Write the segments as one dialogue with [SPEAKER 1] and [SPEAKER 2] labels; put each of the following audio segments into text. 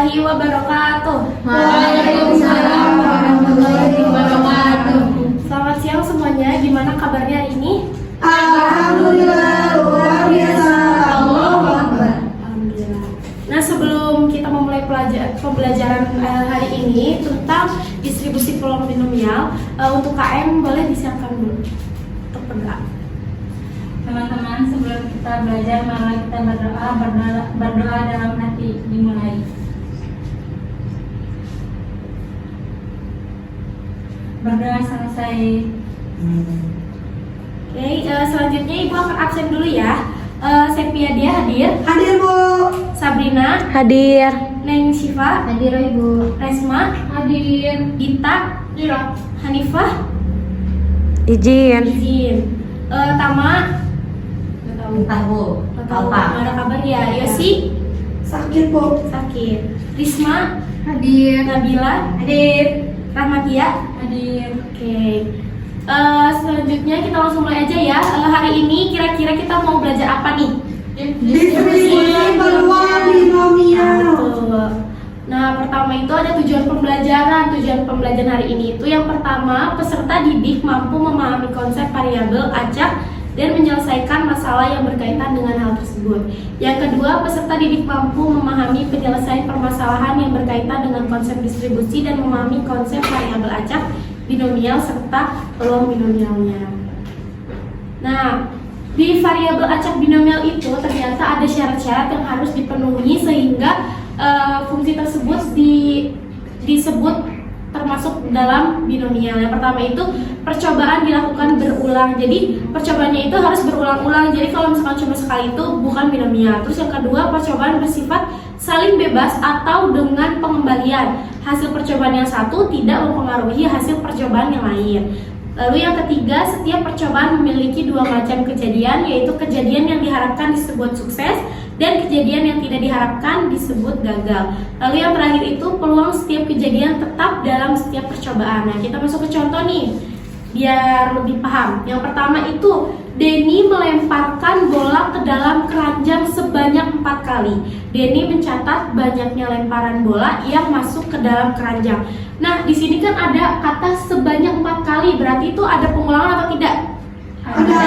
[SPEAKER 1] warahmatullahi wabarakatuh.
[SPEAKER 2] Waalaikumsalam warahmatullahi wabarakatuh.
[SPEAKER 1] Selamat siang semuanya, gimana kabarnya hari ini?
[SPEAKER 2] Alhamdulillah, luar biasa. Allahu Akbar.
[SPEAKER 1] Alhamdulillah. Nah, sebelum kita memulai pembelajaran hari ini tentang distribusi peluang binomial, untuk KM boleh disiapkan dulu untuk berdoa.
[SPEAKER 3] Teman-teman, sebelum kita belajar, mari kita berdoa dalam hati. Dimulai. Berdoa selesai.
[SPEAKER 1] Oke, selanjutnya Ibu akan absen dulu ya. Sepia dia hadir.
[SPEAKER 2] Hadir, Bu.
[SPEAKER 1] Sabrina
[SPEAKER 4] Hadir.
[SPEAKER 1] Neng Syifa,
[SPEAKER 3] Hadir, Ibu.
[SPEAKER 1] Resma,
[SPEAKER 3] Hadir.
[SPEAKER 1] Dita, Hanifah,
[SPEAKER 4] Izin.
[SPEAKER 1] izin. Tama,
[SPEAKER 3] Entah, Bu.
[SPEAKER 1] nggak ada kabar ya. Yosi,
[SPEAKER 2] Sakit, Bu.
[SPEAKER 1] sakit. Risma,
[SPEAKER 3] Hadir.
[SPEAKER 1] Nabila,
[SPEAKER 3] Hadir.
[SPEAKER 1] Rahmatia.
[SPEAKER 3] Hadir.
[SPEAKER 1] Oke. Selanjutnya kita langsung mulai aja ya. Hari ini kira-kira kita mau belajar apa nih?
[SPEAKER 2] Distribusi peluang binomial.
[SPEAKER 1] Betul. Nah, pertama itu ada tujuan pembelajaran. Tujuan pembelajaran hari ini itu yang pertama, peserta didik mampu memahami konsep variabel, acak, dan menyelesaikan masalah yang berkaitan dengan hal tersebut. Yang kedua, peserta didik mampu memahami penyelesaian permasalahan yang berkaitan dengan konsep distribusi dan memahami konsep variabel acak, binomial, serta peluang binomialnya. Nah, di variabel acak binomial itu ternyata ada syarat-syarat yang harus dipenuhi sehingga fungsi tersebut disebut termasuk dalam binomial. Yang pertama itu percobaan dilakukan berulang. Jadi percobaannya itu harus berulang-ulang. Jadi kalau misalkan cuma sekali itu bukan binomial. Terus yang kedua, percobaan bersifat saling bebas atau dengan pengembalian. Hasil percobaan yang satu tidak mempengaruhi hasil percobaan yang lain. Lalu yang ketiga, setiap percobaan memiliki dua macam kejadian, yaitu kejadian yang diharapkan disebut sukses dan kejadian yang tidak diharapkan disebut gagal. Lalu yang terakhir itu peluang setiap kejadian tetap dalam setiap percobaan. Nah, kita masuk ke contoh nih, biar lebih paham. Yang pertama itu, Denny melemparkan bola ke dalam keranjang sebanyak 4 kali. Denny mencatat banyaknya lemparan bola yang masuk ke dalam keranjang. Nah, di sini kan ada kata sebanyak 4 kali, berarti itu ada pengulangan atau tidak?
[SPEAKER 2] Ada.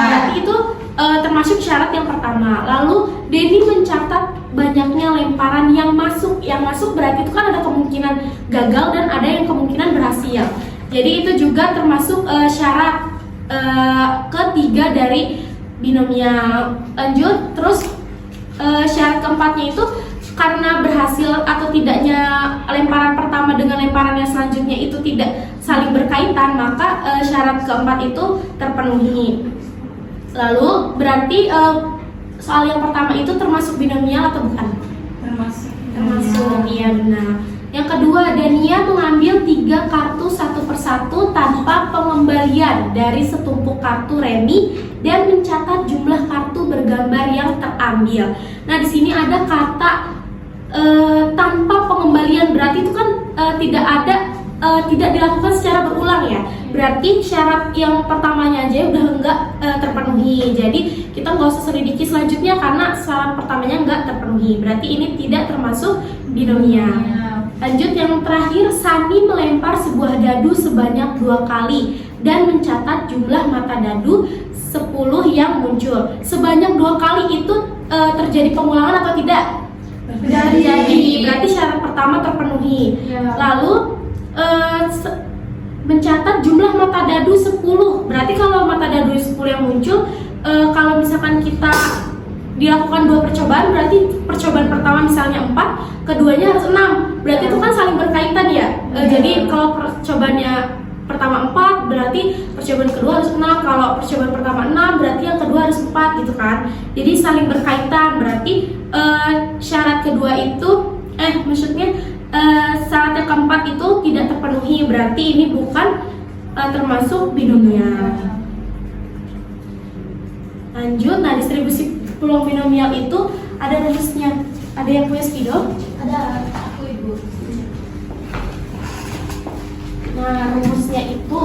[SPEAKER 1] Berarti itu termasuk syarat yang pertama. Lalu Denny mencatat banyaknya lemparan yang masuk. Yang masuk berarti itu kan ada kemungkinan gagal dan ada yang kemungkinan berhasil. Jadi itu juga termasuk syarat ketiga dari binomial. Lanjut, terus syarat keempatnya itu karena berhasil atau tidaknya lemparan pertama dengan lemparan yang selanjutnya itu tidak saling berkaitan, maka syarat keempat itu terpenuhi. Lalu berarti soal yang pertama itu termasuk binomial atau bukan? Termasuk, iya benar. Yang kedua, Dania mengambil 3 kartu satu persatu tanpa pengembalian dari setumpuk kartu remi dan mencatat jumlah kartu bergambar yang terambil. Nah, di sini ada kata tanpa pengembalian, berarti itu kan tidak dilakukan secara berulang ya. Berarti syarat yang pertamanya aja udah enggak terpenuhi. Jadi kita nggak usah selidiki selanjutnya karena syarat pertamanya enggak terpenuhi. Berarti ini tidak termasuk binomial. Lanjut, yang terakhir, Sani melempar sebuah dadu sebanyak 2 kali dan mencatat jumlah mata dadu 10 yang muncul. Sebanyak 2 kali itu terjadi pengulangan atau tidak? Terjadi. Berarti syarat pertama terpenuhi. Lalu mencatat jumlah mata dadu 10. Berarti kalau mata dadu 10 yang muncul, kalau misalkan kita dilakukan 2 percobaan, berarti percobaan pertama misalnya 4, keduanya harus 6. Berarti itu kan saling berkaitan ya. Jadi kalau percobaannya pertama 4, berarti percobaan kedua harus 6. Kalau percobaan pertama 6, berarti yang kedua harus 4 gitu kan. Jadi saling berkaitan. Berarti syarat kedua itu syarat yang keempat itu tidak terpenuhi. Berarti ini bukan termasuk binomial. Lanjut, nah distribusi peluang binomial itu ada rumusnya. Ada yang punya spidol?
[SPEAKER 3] Ada, aku Ibu.
[SPEAKER 1] Nah, rumusnya itu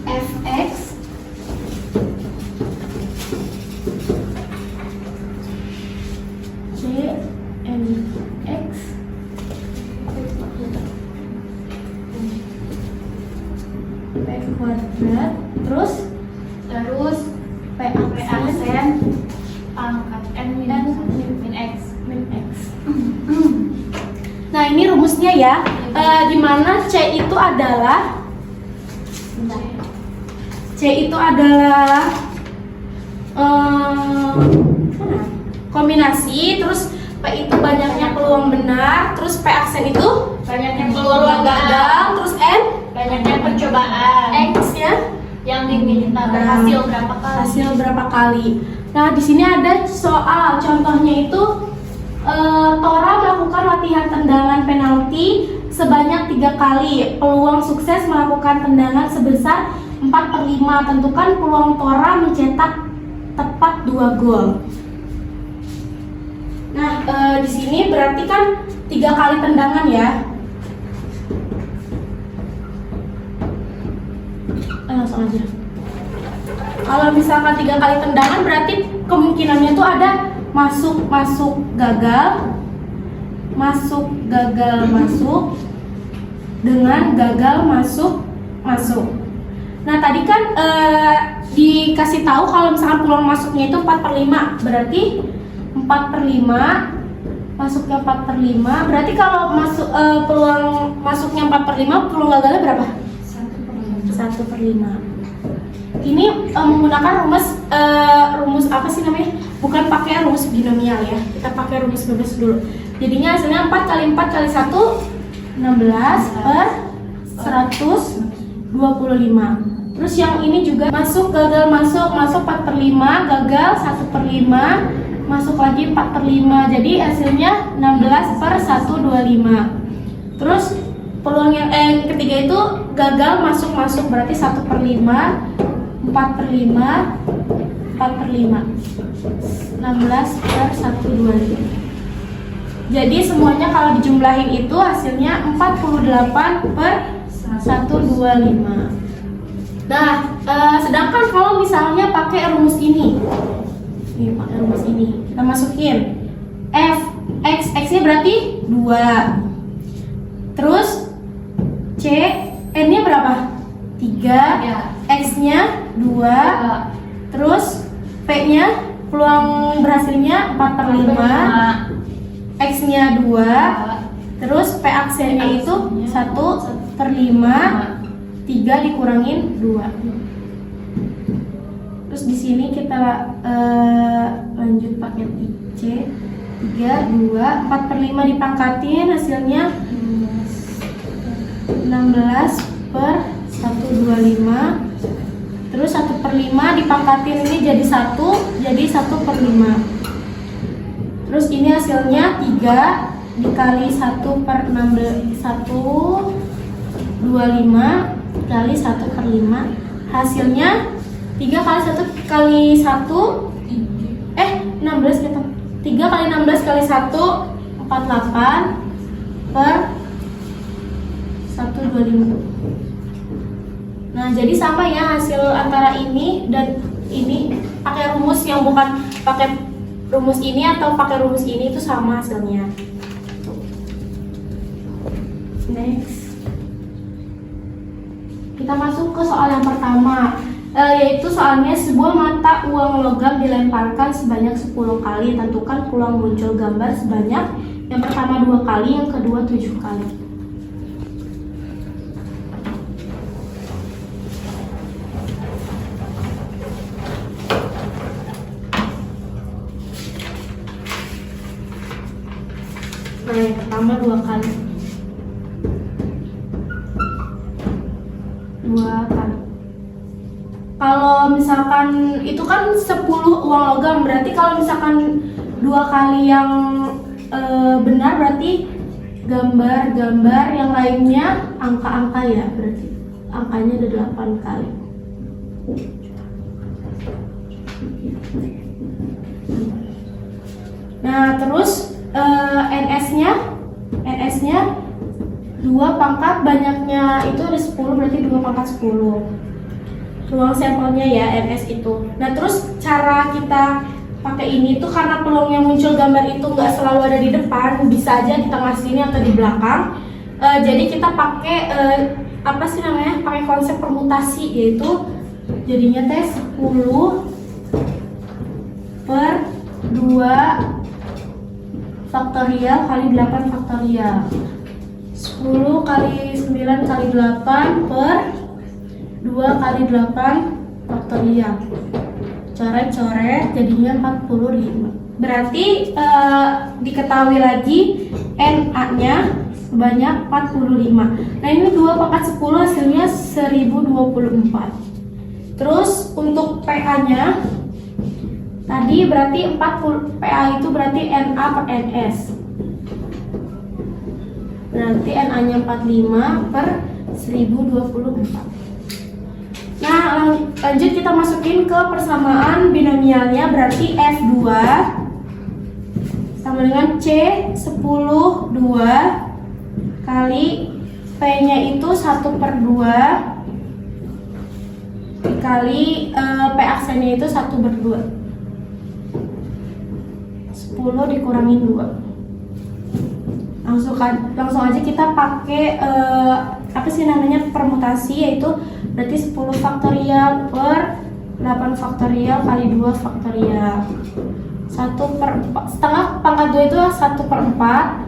[SPEAKER 1] fx c n
[SPEAKER 3] pakai aksen pangkat n min x.
[SPEAKER 1] Nah, ini rumusnya ya. Di mana C itu adalah kombinasi, terus P itu banyaknya peluang benar, terus P aksen itu
[SPEAKER 3] Banyaknya
[SPEAKER 1] peluang gagal, terus N
[SPEAKER 3] banyaknya percobaan.
[SPEAKER 1] X-nya
[SPEAKER 3] Yang diminta berhasil berapa kali?
[SPEAKER 1] hasil berapa kali. Nah, di sini ada soal contohnya itu Tora melakukan latihan tendangan penalti sebanyak 3 kali. Peluang sukses melakukan tendangan sebesar 4/5. Tentukan peluang Tora mencetak tepat 2 gol. Nah, di sini berarti kan 3 kali tendangan ya. Langsung aja. Kalau misalkan 3 kali tendangan berarti kemungkinannya tuh ada masuk gagal, masuk dengan gagal masuk. Nah, tadi kan dikasih tahu kalau misalkan peluang masuknya itu 4/5, berarti 4/5 masuknya 4/5, berarti kalau masuk peluang masuknya 4/5, peluang gagalnya berapa? 1/5. Ini menggunakan rumus apa sih namanya? Bukan pakai rumus binomial ya. Kita pakai rumus bebas dulu. Jadinya hasilnya 4 kali 4 kali 1 16 per 125. Terus yang ini juga masuk gagal masuk 4/5, gagal 1/5, masuk lagi 4/5. Jadi hasilnya 16 per 125. Terus peluang yang ketiga itu gagal masuk berarti 1/5, 4/5, 16 per 125. Jadi semuanya kalau dijumlahin itu hasilnya 48 per 125. Nah, sedangkan kalau misalnya pakai rumus ini, kita masukin x-nya berarti 2. Terus C, n-nya berapa? 3, x-nya 2, terus p-nya peluang berhasilnya 4/5, x-nya 2, terus p aksennya itu 1/5, 3 dikurangin 2. Terus di sini kita lanjut pakai C, 3, 2, 4/5 dipangkatin hasilnya 16 per 125. Terus 1/5 dipangkatin ini jadi 1, jadi 1/5. Terus ini hasilnya 3 dikali 1/16, 125 dikali 1/5. Hasilnya 3 kali 1 kali 1 16 gitu. 3 kali 16 kali 1 48 per 125. Nah, jadi sama ya hasil antara ini dan ini. Pakai rumus yang bukan pakai rumus ini atau pakai rumus ini itu sama hasilnya. Next, kita masuk ke soal yang pertama, yaitu soalnya sebuah mata uang logam dilemparkan sebanyak 10 kali. Tentukan peluang muncul gambar sebanyak yang pertama 2 kali, yang kedua 7 kali. Nah, yang pertama 2 kali. 2 kali. Kalau misalkan itu kan 10 uang logam, berarti kalau misalkan 2 kali yang benar berarti gambar-gambar, yang lainnya angka-angka ya, berarti angkanya ada 8 kali. Nah, terus NS-nya 2 pangkat banyaknya itu ada 10, berarti 2 pangkat 10. Peluang sampelnya ya NS itu. Nah, terus cara kita pakai ini tuh karena peluang yang muncul gambar itu nggak selalu ada di depan, bisa aja di tengah sini atau di belakang. Jadi kita pakai apa sih namanya? Pakai konsep permutasi, yaitu jadinya 10 per 2 faktorial kali 8 faktorial. 10 kali 9 kali 8 per 2 kali 8 faktorial. Coret-coret jadinya 45. Berarti diketahui lagi NA-nya sebanyak 45. Nah ini 2 pangkat 10 hasilnya 1024. Terus untuk PA-nya tadi berarti 40, PA itu berarti NA per NS. Berarti NA-nya 45 per 1024. Nah, lanjut kita masukin ke persamaan binomialnya, berarti F2 sama dengan C 10 2 kali P-nya itu 1/2 dikali P aksennya itu 1/2. 10 dikurangin 2. Langsung aja kita pakai apa sih namanya permutasi, yaitu berarti 10 faktorial per 8 faktorial kali 2 faktorial. 1/4 setengah pangkat 2 itu 1/4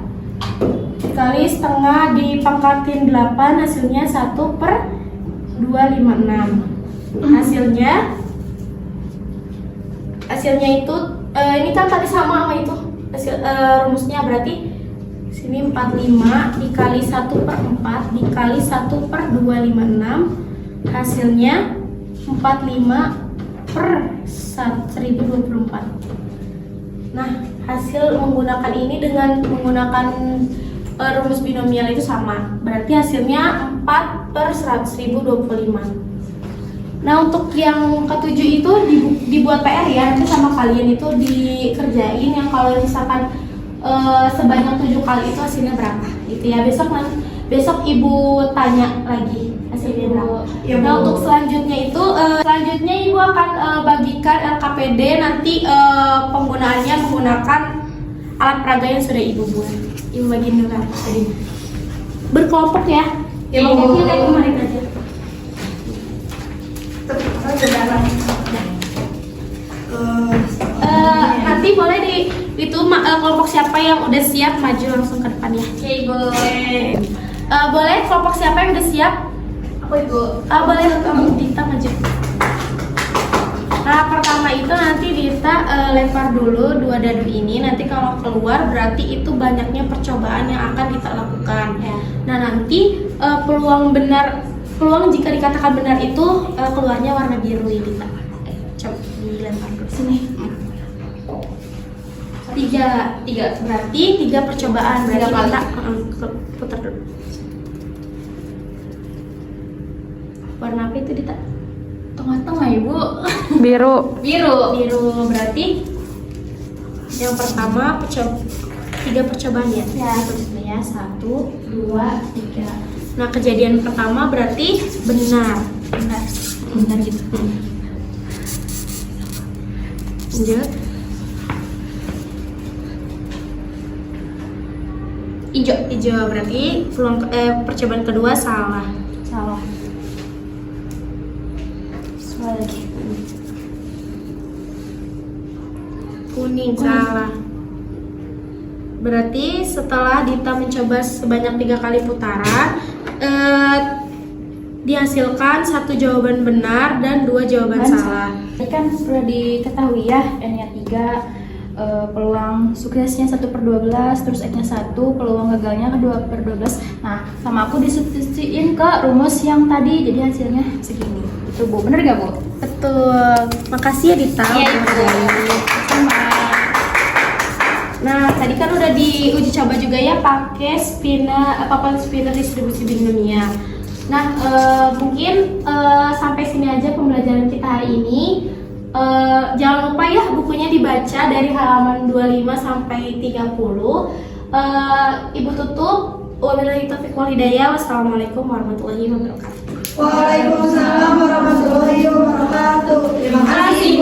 [SPEAKER 1] dikali setengah dipangkatin 8 hasilnya 1/256. Hasilnya itu ini kan tadi sama itu hasil rumusnya, berarti sini 45 dikali 1/4 dikali 1/256 hasilnya 45/1024. Nah, hasil menggunakan ini dengan menggunakan rumus binomial itu sama. Berarti hasilnya 4/1025. Nah, untuk yang ketujuh itu dibuat PR ya, nanti sama kalian itu dikerjain yang kalau misalkan sebanyak 7 kali itu hasilnya berapa gitu ya. Besok ibu tanya lagi hasilnya berapa.
[SPEAKER 2] Ya,
[SPEAKER 1] Nah,
[SPEAKER 2] Bu.
[SPEAKER 1] untuk selanjutnya itu selanjutnya ibu akan bagikan LKPD nanti penggunaannya menggunakan alat peraga yang sudah ibu buat. Ibu bagiin dulu tadi. Berkelompok ya.
[SPEAKER 2] Ya, Bu.
[SPEAKER 1] Kelompoknya kayak kemarin aja. Nanti boleh itu kelompok siapa yang udah siap maju langsung ke depan ya.
[SPEAKER 3] Oke, boleh.
[SPEAKER 1] Boleh kelompok siapa yang udah siap?
[SPEAKER 3] Aku Ibu.
[SPEAKER 1] Boleh kamu Dita maju. Nah, pertama itu nanti Dita lempar dulu 2 dadu ini. Nanti kalau keluar berarti itu banyaknya percobaan yang akan kita lakukan.
[SPEAKER 3] Ya.
[SPEAKER 1] Nah, nanti peluang jika dikatakan benar itu keluarnya warna biru ya Dita. Coba dilempar dulu sini. 3 berarti 3 percobaan, berarti
[SPEAKER 3] 3 kali.
[SPEAKER 1] kita putar dulu. Warna apa itu Dita?
[SPEAKER 3] Tengah-tengah Ibu.
[SPEAKER 4] Biru.
[SPEAKER 1] Biru berarti yang pertama 3 percobaan ya?
[SPEAKER 3] Ya.
[SPEAKER 1] Tulisnya ya 1, 2, 3. Nah, kejadian pertama berarti benar gitu. Lanjut. Ijo berarti percobaan kedua salah.
[SPEAKER 3] Lagi.
[SPEAKER 1] Kuning salah. Berarti setelah Dita mencoba sebanyak 3 kali putaran, dihasilkan 1 jawaban benar dan 2 jawaban salah.
[SPEAKER 3] Ini kan sudah diketahui ya, N-nya 3, peluang suksesnya 1/12, terus X-nya 1, peluang gagalnya 2/12. Nah, sama aku disubstitusiin ke rumus yang tadi, jadi hasilnya segini. Itu Bu, bener gak Bu?
[SPEAKER 1] Betul. Makasih ya Dita.
[SPEAKER 3] Iya,
[SPEAKER 1] udah
[SPEAKER 3] Ibu.
[SPEAKER 1] ngerjain.
[SPEAKER 3] Sama.
[SPEAKER 1] Nah, tadi kan udah diuji coba juga ya pakai papan spinner distribusi binomial. Nah, mungkin sampai sini aja pembelajaran kita hari ini. Jangan lupa ya bukunya dibaca dari halaman 25 sampai 30. Ibu tutup. Wabillahi taufiq wal hidayah. Wassalamualaikum warahmatullahi wabarakatuh.
[SPEAKER 2] Waalaikumsalam warahmatullahi wabarakatuh. Terima kasih.